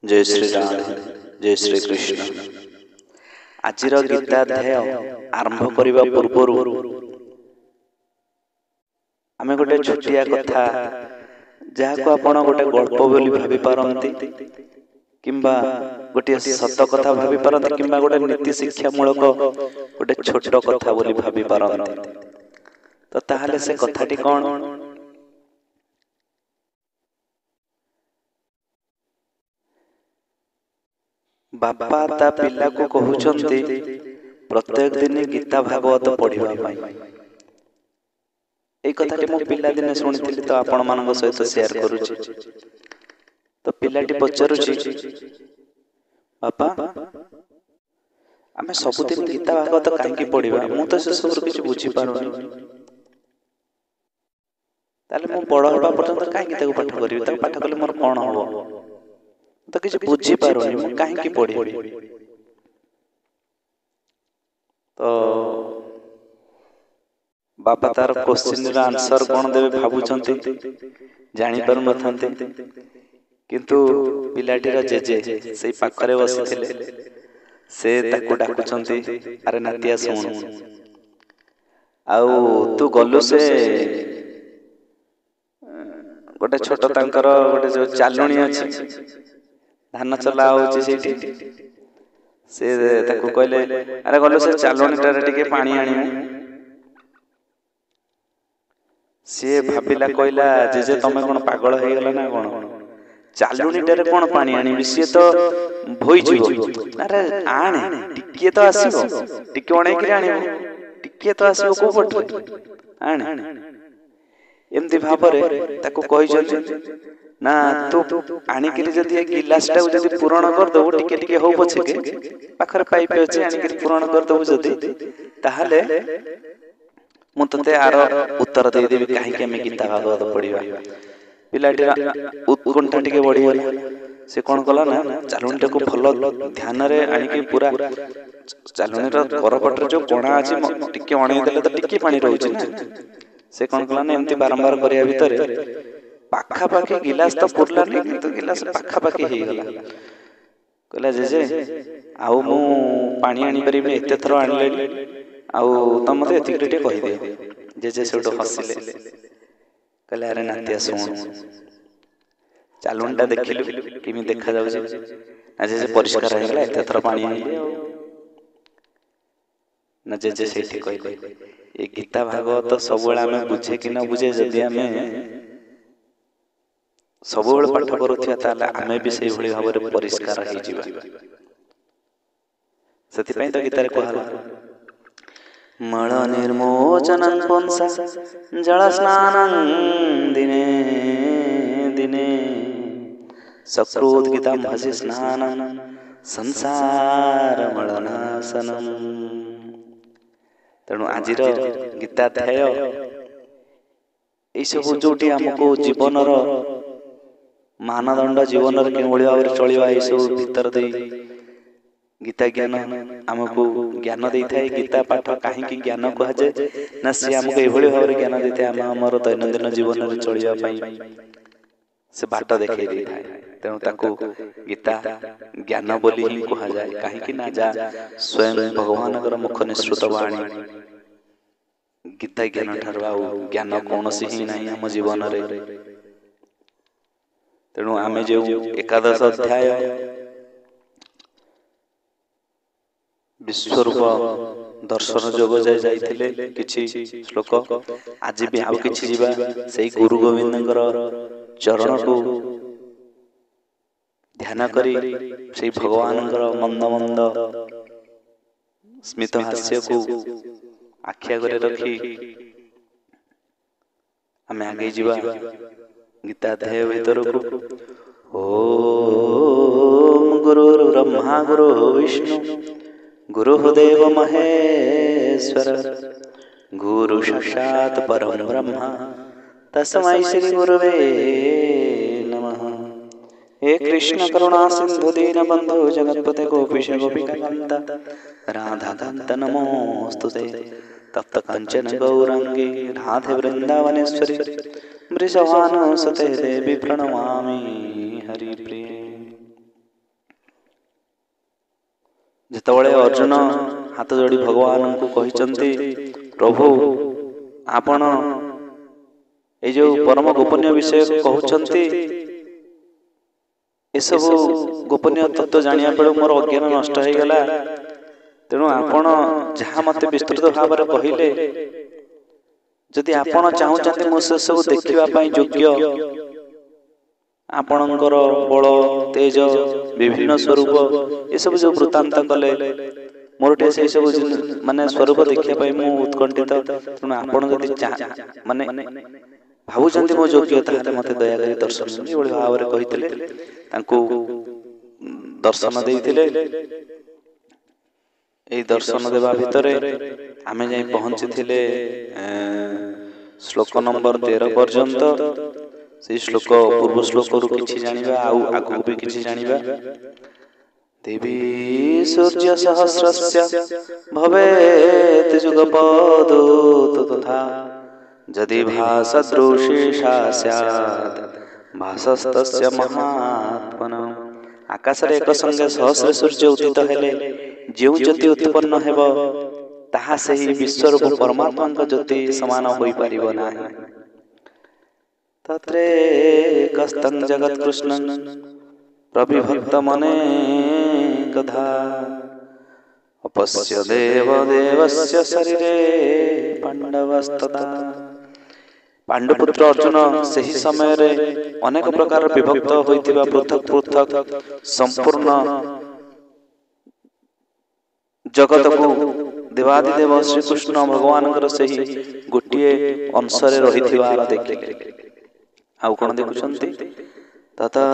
जय श्री राम, जय श्री कृष्ण। आजिर गीताध्याय आरंभ करने पूर्व आमे गोटे छोटिया कथा जहाँ आपण गोटे गल्प बोली भाभी पारंती किंबा गोटे सत कथा भाभी पारंती किंबा गोटे नीति शिक्षा मूलक गोटे छोट कथा बोली भाभी पारंती। तो ताहले से कथाटी कौन? बापा ता पिला को कहउचंती प्रत्येक दिन गीता भागवत पढ़िबा पाई। ए कथाटी मो पिला दिन सुनिथिली तो आपण मानक सहित शेयर करूची। तो पिलाटी पचारुची, बापा आमे सबुदिन गीता भागवत काहेकि पढ़िबा? मु तो से सब किछि बुझी पारुनी। ताले मु बड़ होबा पर्यंत काहेकि ताको पाठ करिवि? ताको पाठ कले मोर कोन होबो? तो किसी बुझी पारुनी मु काहेकि पढ़ी। तो बापा तार क्वेश्चन रा आंसर कोन देबे भाबुचंती जानि पारु नथांते, किंतु पिलाटी रा जेजे सेई पाखरे बसिथिले से ताको डाकुचंती, अरे नातिया सुन, आउ तू गलु से गोटे छोट तांकर गोटे जो चालुणी अछि धान चला होची सेठी से ताको कहले, अरे गलो से चालुणी टारे टिके पानी आनिमु। से भाबिला कहला, जे तमे कोन पागल हे गेला ना कोन? चालुणी टारे कोन पानी आनिबि? से तो भोई जीवो। अरे आने टिके तो आसीबो, टिके ओणे कि आनिबो, टिके तो आसीबो को पट आने एमती भाबरे ताको कहिजन ना तू आनिकिरी जदि ए गिलासटा जदि पूरण कर दबो टिके टिके हो पछे के पाखर पाइप अछि आनिकिरी पूरण कर दबो जदि ताहाले मु तते आर उत्तर दे देबी काहे के हम गीता भागवत पढिबा। पिलाटीरा उत्कंठा टिके बढ़ी गेला। से कोन कला ना चालुणीटा को भलो ध्यान रे आनिकी पूरा चालुणीर करपटर जो कोणा अछि टिके अणे देले त टिके पानी रहउछि ना। से कोन कला ना एमती बारंबार करिया भितरे पाखा पाखी गिलास तो पुरला नहीं, किंतु गिलास पाखा पाखी ही गला। कहला जे आउ मु पानी आनी परिबे एते थरो आनले आउ त मते एति टिके कहि दे। जे सेटो हसिले कहले, अरे नातिया सुन, चालुणटा देखिलु किमि देखा जाउ जे जे परिष्कार हे गला एते थरो पानी आनी न जे सेठी कहले, ए गीता भागवत सब बेला में बुझे कि न बुझे जदि हमें सब बेला पाठ करूथिया ताले आमे भी सेही भली भाबरे परिष्कार हे जिबा। सती पई तो गीतारे कहला, मळ निर्मोचनं पुंसा जल स्नानं दिने दिने सकृद्गीतं भजि स्नानं संसार मलनाशनं। तेणु आजिर गीताध्याय एई सब जोटी हमको जीवनर मानदंड जीवन के भाव चलवा ये सब भीतर दे गीता ज्ञान आमको ज्ञान दे था। गीता पाठ कहीं ज्ञान कह जाए ना, सी आमको यह भाव ज्ञान दे था आमर दैनंदिन जीवन में चलवाई से बाट देखे दे था। तेणु ताको गीता ज्ञान बोली ही कह जाए, कहीं ना जा स्वयं भगवान मुख निश्रुत वाणी गीता ज्ञान ठार ज्ञान कौन सी ही नहीं आम जीवन रे। तेणु आमे जो एकादश अध्याय विश्वरूप दर्शन जोग जाय जाइथिले किछि श्लोक, आज भी आउ किछि जिबा सेई गुरु गोविंदंकर चरण को ध्यान करी सेई भगवानंकर मंद मंद स्मित हास्य को आख्या करे रखी आमे आगे जिबा गीताध्याय भीतर को। ओम गुरुर् ब्रह्मा गुरुर् विष्णु गुरुदेव महेश्वर गुरु साक्षात् परम ब्रह्म तस्मै श्री गुरुवे नमः। हे कृष्ण करुणा सिंधु दीनबंधु जगत्पते गोपीश गोपिकान्त राधा कांत नमोस्तुते। तप्त कांचन गौरांगी राधे वृंदावनेश्वरी वृषभानुसुते देवी प्रणमामि हरिप्रिये। ଯେତେବେଳେ ଅର୍ଜୁନ ହାତ ଯୋଡ଼ି ଭଗବାନଙ୍କୁ କହିଛନ୍ତି, ପ୍ରଭୁ ଆପଣ ଏଇ ଯୋଉ ପରମ ଗୋପନୀୟ ବିଷୟ କହୁଛନ୍ତି, ଏସବୁ ଗୋପନୀୟ ତତ୍ତ୍ୱ ଜାଣିବା ବେଳୁ ମୋର ଅଜ୍ଞାନ ନଷ୍ଟ ହେଇଗଲା, ତେଣୁ ଆପଣ ଯାହା ମତେ ବିସ୍ତୃତ ଭାବରେ କହିଲେ, ଯଦି ଆପଣ ଚାହୁଁଛନ୍ତି ମୁଁ ସେସବୁ ଦେଖିବା ପାଇଁ ଯୋଗ୍ୟ, ଆପଣଙ୍କର ବଳ ତେଜ ବିଭିନ୍ନ ସ୍ୱରୂପ ଏସବୁ ଯୋଉ ବୃତ୍ତାନ୍ତ କଲେ, ମୋର ଟିକେ ସେଇ ସବୁ ମାନେ ସ୍ୱରୂପ ଦେଖିବା ପାଇଁ ମୁଁ ଉତ୍କଣ୍ଠିତ। ତେଣୁ ଆପଣ ଯଦି ମାନେ ଭାବୁଛନ୍ତି ମୋ ଯୋଗ୍ୟ, ତାହେଲେ ମତେ ଦୟାକରି ଦର୍ଶନ ଦିଅନ୍ତୁ। ଏଭଳି ଭାବରେ କହିଥିଲେ, ତାଙ୍କୁ ଦର୍ଶନ ଦେଇଥିଲେ। ଏଇ ଦର୍ଶନ ଦେବା ଭିତରେ ଆମେ ଯାଇ ପହଞ୍ଚିଥିଲେ ଶ୍ଲୋକ ନମ୍ବର 13 ପର୍ଯ୍ୟନ୍ତ। ସେଇ ଶ୍ଲୋକ ପୂର୍ବ ଶ୍ଲୋକରୁ କିଛି ଜାଣିବା, ଆଉ ଆଗକୁ ବି କିଛି ଜାଣିବା। ଦେବୀ ସୂର୍ଯ୍ୟ ସହସ୍ରସ୍ୟ ଭବେତ୍ ଯୁଗପଦୋ ତଥା ଯଦି ଭାସଦୃଶୀ ସା ସ୍ୟାତ୍ ଭାସସ୍ତସ୍ୟ ମହାତ୍ମନଃ। ଆକାଶରେ ଏକ ସଙ୍ଗେ ସହସ୍ର ସୂର୍ଯ୍ୟ ଉଦିତ ହେଲେ ଯେଉଁ ଜ୍ୟୋତି ଉତ୍ପନ୍ନ ହେବ, ତାହା ସେହି ବିଶ୍ୱରୂପ ପରମାତ୍ମାଙ୍କ ଜ୍ୟୋତି ସମାନ ହୋଇପାରିବ ନାହିଁ। ତତ୍ରେକସ୍ତଂ ଜଗତ୍କୃଷ୍ଣଂ ପ୍ରବିଭକ୍ତ ମନେକଧା ଅପଶ୍ୟ ଦେବଦେବସ୍ୟ ଶରୀରେ ପାଣ୍ଡବସ୍ତଥା। ପାଣ୍ଡୁପୁତ୍ର ଅର୍ଜୁନ ସେହି ସମୟରେ ଅନେକ ପ୍ରକାର ବିଭକ୍ତ ହୋଇଥିବା ପୃଥକ ପୃଥକ ସମ୍ପୂର୍ଣ୍ଣ ଜଗତକୁ ଦେବାଦିଦେବ ଶ୍ରୀକୃଷ୍ଣ ଭଗବାନଙ୍କର ସେହି ଗୋଟିଏ ଅଂଶରେ ରହିଥିବାର ଦେଖିଲେ। ଆଉ କଣ ଦେଖୁଛନ୍ତି? ତତଃ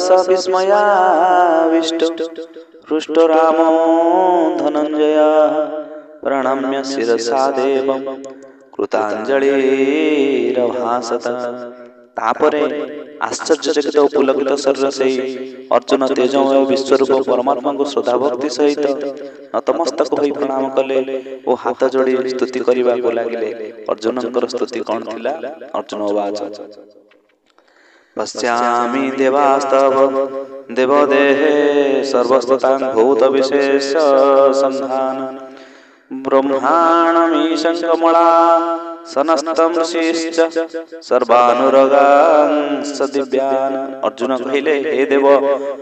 ସ ବିସ୍ମୟାବିଷ୍ଟ ହୃଷ୍ଟ ରାମୋ ଧନଞ୍ଜୟ ପ୍ରଣମ୍ୟ ଶିରସା ଦେବଂ କୃତାଞ୍ଜଳିରଭାସତ। ତାପରେ ଆଶ୍ଚର୍ଯ୍ୟଚକିତ ଓ ପୁଲକିତ ଶରୀର ସେଇ ଅର୍ଜୁନ ତେଜମୟ ବିଶ୍ୱରୂପ ପରମାତ୍ମାଙ୍କୁ ଶ୍ରଦ୍ଧାଭକ୍ତି ସହିତ ନତମସ୍ତକ ହୋଇ ପ୍ରଣାମ କଲେ ଓ ହାତ ଯୋଡ଼ି ସ୍ତୁତି କରିବାକୁ ଲାଗିଲେ। ଅର୍ଜୁନଙ୍କର ସ୍ତୁତି କଣ ଥିଲା? ଅର୍ଜୁନ ବାଚ ପଶ୍ୟାମି ଦେବାସ୍ତବ ଦେବଦେହେ ସର୍ବସ୍ତତାଂ ଭୂତ ବିଶେଷ ସନ୍ଧାନ ବ୍ରହ୍ମାଣମୀଶଂ କମଳା ସନସ୍ତଂ ଋଷିଶ୍ଚ ସର୍ବାନୁରଗାଂଶ ଦିବ୍ୟାନ୍। ଅର୍ଜୁନ କହିଲେ, ହେ ଦେବ,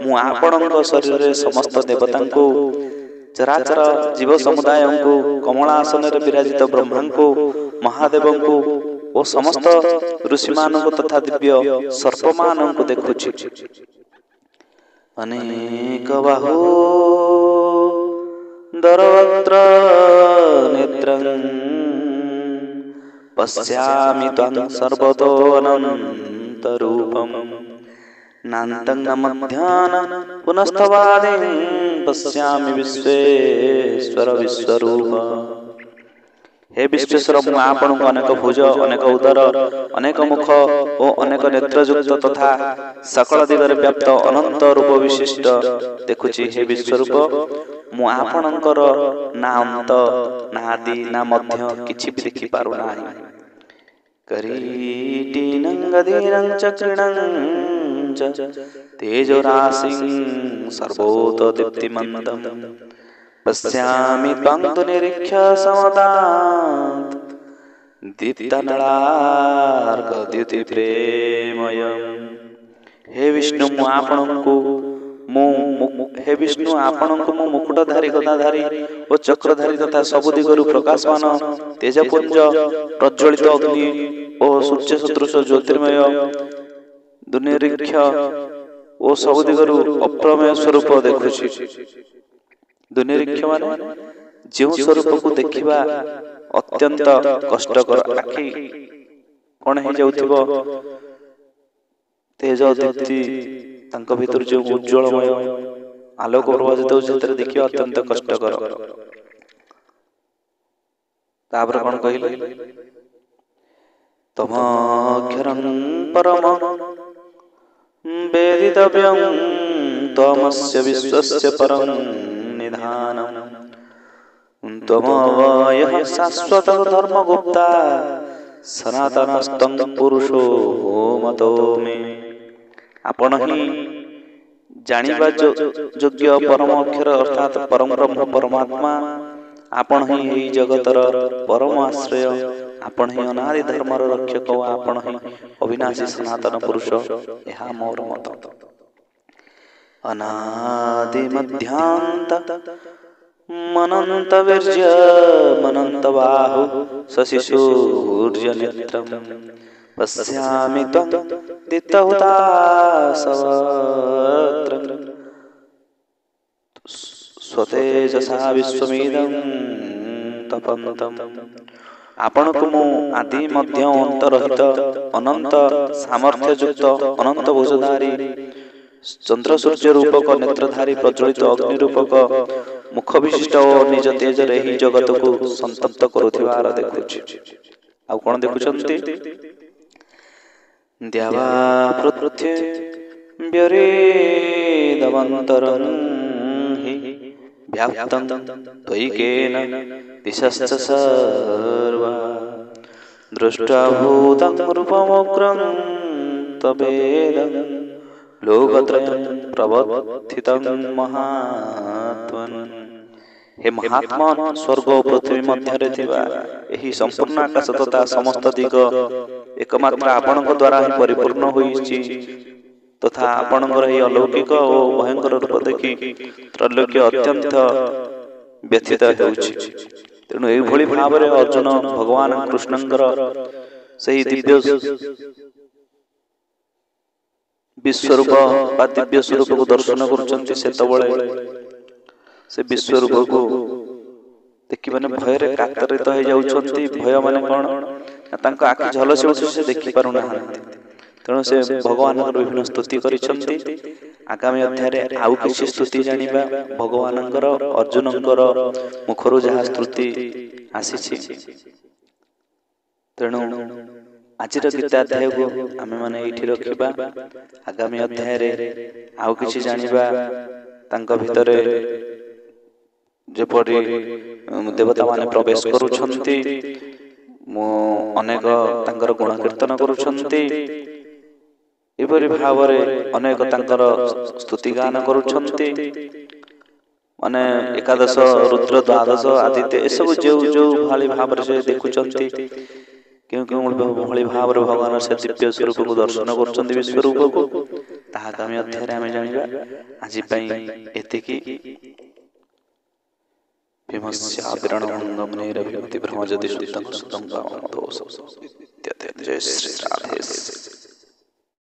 ମୁଁ ଆପଣଙ୍କ ଶରୀରରେ ସମସ୍ତ ଦେବତାଙ୍କୁ, ଚରାଚର ଜୀବ ସମୁଦାୟଙ୍କୁ, କମଳାସନରେ ବିରାଜିତ ବ୍ରହ୍ମାଙ୍କୁ, ମହାଦେବଙ୍କୁ ଓ ସମସ୍ତ ଋଷିମାନଙ୍କୁ ତଥା ଦିବ୍ୟ ସର୍ପମାନଙ୍କୁ ଦେଖୁଛି। ଅନେକ ବାହୁ ଦରବକ୍ତ୍ର ନେତ୍ରଂ ପଶ୍ୟାମି ତ୍ୱଂ ସର୍ବतो ଅନନ୍ତ ରୂପଂ ନାନ୍ତଂ ନ ମଧ୍ୟାନ ପୁନସ୍ତବାଦିଂ ପଶ୍ୟାମି ବିଶ୍ವೇଶ୍ୱର ବିଶ୍ୱରୂପ। ହେ ବିଶ୍ବେଶ୍ୱର, ମୁଁ ଆପଣଙ୍କୁ ଅନେକ ଭୁଜ, ଅନେକ ଉଦର, ଅନେକ ମୁଖ ଓ ଅନେକ ନେତ୍ରଯୁକ୍ତ ତଥା ସକଳ ଦିଗରେ ବ୍ୟାପ୍ତ ଅନନ୍ତ ରୂପ ବିଶିଷ୍ଟ ଦେଖୁଛି। ହେ ବିଶ୍ୱରୂପ, ମୁଁ ଆପଣଙ୍କର ନା ଅନ୍ତ, ନା ଆଦି, ନା ମଧ୍ୟ କିଛି ବି ଦେଖିପାରୁନାହିଁ। କରୀଟିନଂ ଗଦିନଂ ଚକ୍ରିଣଂ ଚ ତେଜୋରାଶିଂ ସର୍ବୋତ ଦୀପ୍ତିମନ୍ତଂ ପଶ୍ୟାମି ତ୍ୱଂ ତୁ ନିରୀକ୍ଷ୍ୟ ସମତାତ୍ ଦୀପ୍ତନଳାର୍କଦ୍ୟୁତି ପ୍ରେମୟଂ। ହେ ବିଷ୍ଣୁ, ଆପଣଙ୍କୁ ମୁଁ ମୁକୁଟଧାରୀ, ଗଦାଧାରୀ ଓ ଚକ୍ରଧାରୀ ତଥା ସବୁ ଦିଗରୁ ପ୍ରକାଶମାନ ତେଜପୁଞ୍ଜ, ପ୍ରଜ୍ୱଳିତ ଅଗ୍ନି ଓ ସୂର୍ଯ୍ୟ ସଦୃଶ ଜ୍ୟୋତିର୍ମୟ, ଦୁର୍ନିରୀକ୍ଷ ଓ ସବୁ ଦିଗରୁ ଅପ୍ରମେୟ ସ୍ୱରୂପ ଦେଖୁଛି। ଦୁର୍ନିରୀକ୍ଷ ମାନେ ଯେଉଁ ସ୍ୱରୂପକୁ ଦେଖିବା ଅତ୍ୟନ୍ତ କଷ୍ଟକର, ଆଖି କଣ ହେଇଯାଉଥିବ, ତେଜ ଦୀପ୍ତି ତାଙ୍କ ଭିତରୁ ଯେଉଁ ଉଜ୍ଜ୍ୱଳମୟ ଆଲୋକ ପ୍ରଭାସିତ ହେଉଛି, ସେଥିରେ ଦେଖିବା ଅତ୍ୟନ୍ତ କଷ୍ଟକର। ତାପରେ କଣ କହିଲେ? ତମକ୍ଷରଂ ପରମ ବେଦିତବ୍ୟଂ ତ୍ୱମସ୍ୟ ବିଶ୍ୱସ୍ୟ ପରଂ ନିଧାନଂ ତ୍ୱମବୟଃ ଶାଶ୍ୱତଃ ଧର୍ମଗୁପ୍ତା ସନାତନସ୍ତ୍ୱଂ ପୁରୁଷୋ ମତୋ ମେ। ଆପଣ ହିଁ जानिबा योग्य परम अक्षर अर्थात परम ब्रह्म परमात्मा आपण ही एई जगतर परम आश्रय, आपण ही अनादि धर्मर रक्षक, आपण ही अविनाशी सनातन पुरुष। यह मोर मत। अनादि मध्यांत मनंत वीर्य मनंत बाहु शशि सूर्य नेत्रम पश्यामि त्वं दितहुतासवत्रं स्वतेजसा विश्वमिदं तपन्तम्। आपणको मु आदि मध्य अंत रहित अनंत सामर्थ्य युक्त अनंत भुजधारी चंद्र सूर्य रूपक नेत्रधारी प्रज्वलित अग्नि रूपक मुख विशिष्ट और निज तेज रे ही जगत को संतप्त करुथिबार देखुछि। आ कोन देखुछंती? द्यावा पृथिव्यरेदवन्तरं हि व्याप्तं त्वयिकेन दिशश्च सर्वा दृष्ट्वा भूतं रूपमुग्रं तवेदं लोकत्रयं प्रवर्तितं महात्मन्। हे महात्मा, स्वर्ग और पृथ्वी मध्य थिबा एही संपूर्ण आकाश तथा समस्त दिग एकमात्र आपणक द्वारा ही परिपूर्ण होईछि तथा आपणकर ही अलौकिक और भयंकर रूप देखि त्रैलोक्य अत्यंत व्यथित हेउछि। तेणु एही भली भाबरे अर्जुन भगवान कृष्णंकर सही दिव्य विश्वरूप बा दिव्य स्वरूप को दर्शन करुचंती। सेतबळे से विश्वरूप को देखि माने भय रे कातरित हो जाउछंती। भय माने कोन? तांको आखि झलसे उछि, से देखि पारु नाहांती। तेणु से भगवान विभिन्न स्तुति करिछंती। आगामी अध्याय रे आउ किछि स्तुति जानिबा भगवानंकर अर्जुनंकर मुखरु जहा स्तुति आसीछि। तेणु आजिर गीता अध्याय को आमे माने एठी रखिबा। आगामी अध्याय रे आउ किछि जानिबा तांको भितरे जेपरि देवता माने प्रवेश करुछंती, अनेक तांकर गुण कीर्तन करुछंती, एपरि भावरे अनेक तांकर स्तुति गान करुछंती। माने एकादश रुद्र द्वादश आदित्य ए सब जो भाली भावरे से देखुछंती, क्योंकि भली भावरे भगवान से दिव्य स्वरूप को दर्शन करुछंती, विश्वरूप को। ताहा आगामी अध्याय रे आमे जानिबा। आजि पई एतिकी। भीमस्याभिरणमङ्गमनेरभिमति ब्रह्मजति शुद्धं सुतं कामं दोषं। जय श्री राधे।